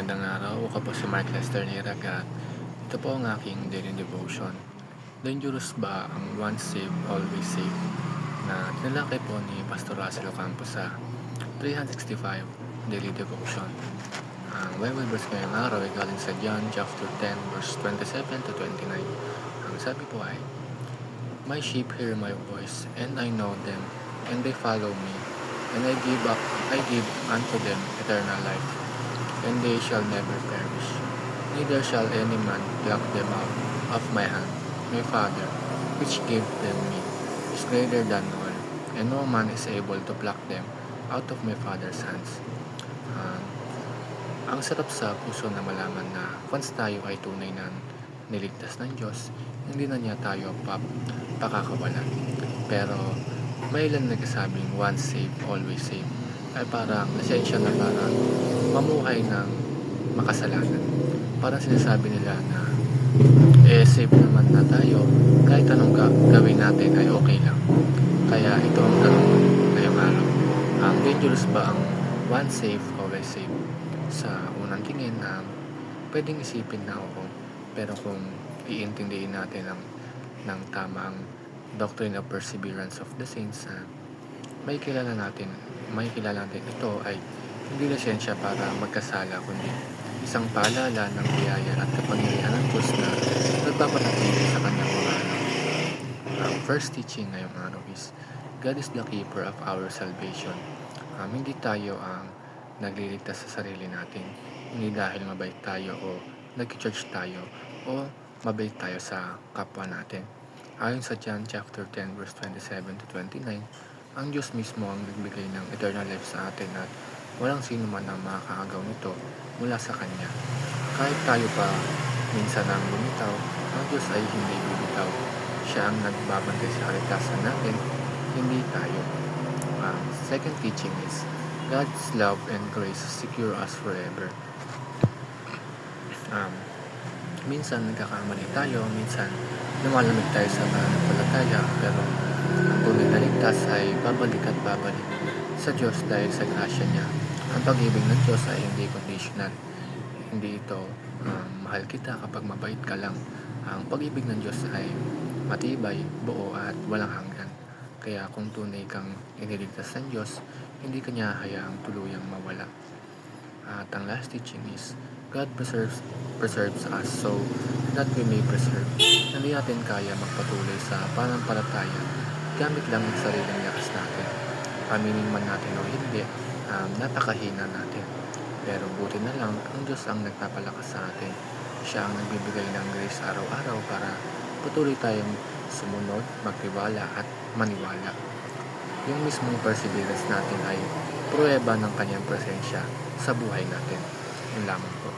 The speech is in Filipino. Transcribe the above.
Magandang araw, ako po si Mark Lester Niraga. Ito po ang aking daily devotion. Dangerous ba ang once saved, always saved? Na tinalakay po ni Pastor Russell Ocampo sa 365 Daily Devotion. Ang Bible verse ngayong araw ay galing sa John chapter 10 verse 27 to 29. Ang sabi po ay, My sheep hear my voice, and I know them, and they follow me, and I give unto them eternal life, and they shall never perish, neither shall any man pluck them out of my hand. My Father, which gave them me, is greater than all, and no man is able to pluck them out of my Father's hands. Ah, ang sarap sa puso na malaman na once tayo ay tunay na niligtas ng Diyos, hindi na niya tayo pakakawalan. Pero may ilan nagsasabing once saved, always saved ay parang lisensya na parang mamuhay ng makasalanan. Parang sinasabi nila na safe naman na tayo, kahit anong gawin natin ay okay lang. Kaya ito ang tanong ngayong araw. Ang dangerous ba ang once saved, always saved? Sa unang tingin, pwedeng isipin na oo. Pero kung iintindihin natin ng tama ang doctrine of perseverance of the saints, may kilala natin ito ay hindi lisensya para magkasala, kundi isang paalala ng biyaya at kapangyarihan ng Diyos na nagpapanatili sa kanyang mga anak. Ang first teaching ngayong araw is, God is the keeper of our salvation. Hindi tayo ang nagliligtas sa sarili natin. Hindi dahil mabait tayo o nag-church tayo o mabait tayo sa kapwa natin. Ayon sa John chapter 10 verse 27 to 29, ang Diyos mismo ang nagbigay ng eternal life sa atin at walang sino man ang makakaagaw nito mula sa Kanya. Kahit tayo pa minsan ang lumitaw, ang Diyos ay hindi lumitaw. Siya ang nagbabantay sa kaligtasan natin, hindi tayo. Second teaching is, God's love and grace secure us forever. Minsan nagkakamali tayo, minsan lumalamig tayo sa pananampalataya, pero ang tunay na ligtas ay babalik at babalik sa Diyos dahil sa grasya niya. Ang pag-ibig ng Diyos ay hindi conditional. Hindi ito mahal kita kapag mabait ka lang. Ang pag-ibig ng Diyos ay matibay, buo at walang hanggan. Kaya kung tunay kang iniligtas ng Diyos, hindi kanya hayaang tuluyang mawala. At ang last teaching is, God preserves us so that we may preserve. Hindi natin kaya magpatuloy sa pananampalataya gamit lang ang sariling lakas natin. Aminin man natin o hindi, napakahina natin. Pero buti na lang, ang Diyos ang nagpapalakas sa atin. Siya ang nagbibigay ng grace araw-araw para patuloy tayong sumunod, magtiwala at maniwala. Yung mismong perseverance natin ay pruweba ng kanyang presensya sa buhay natin. Yun lamang po.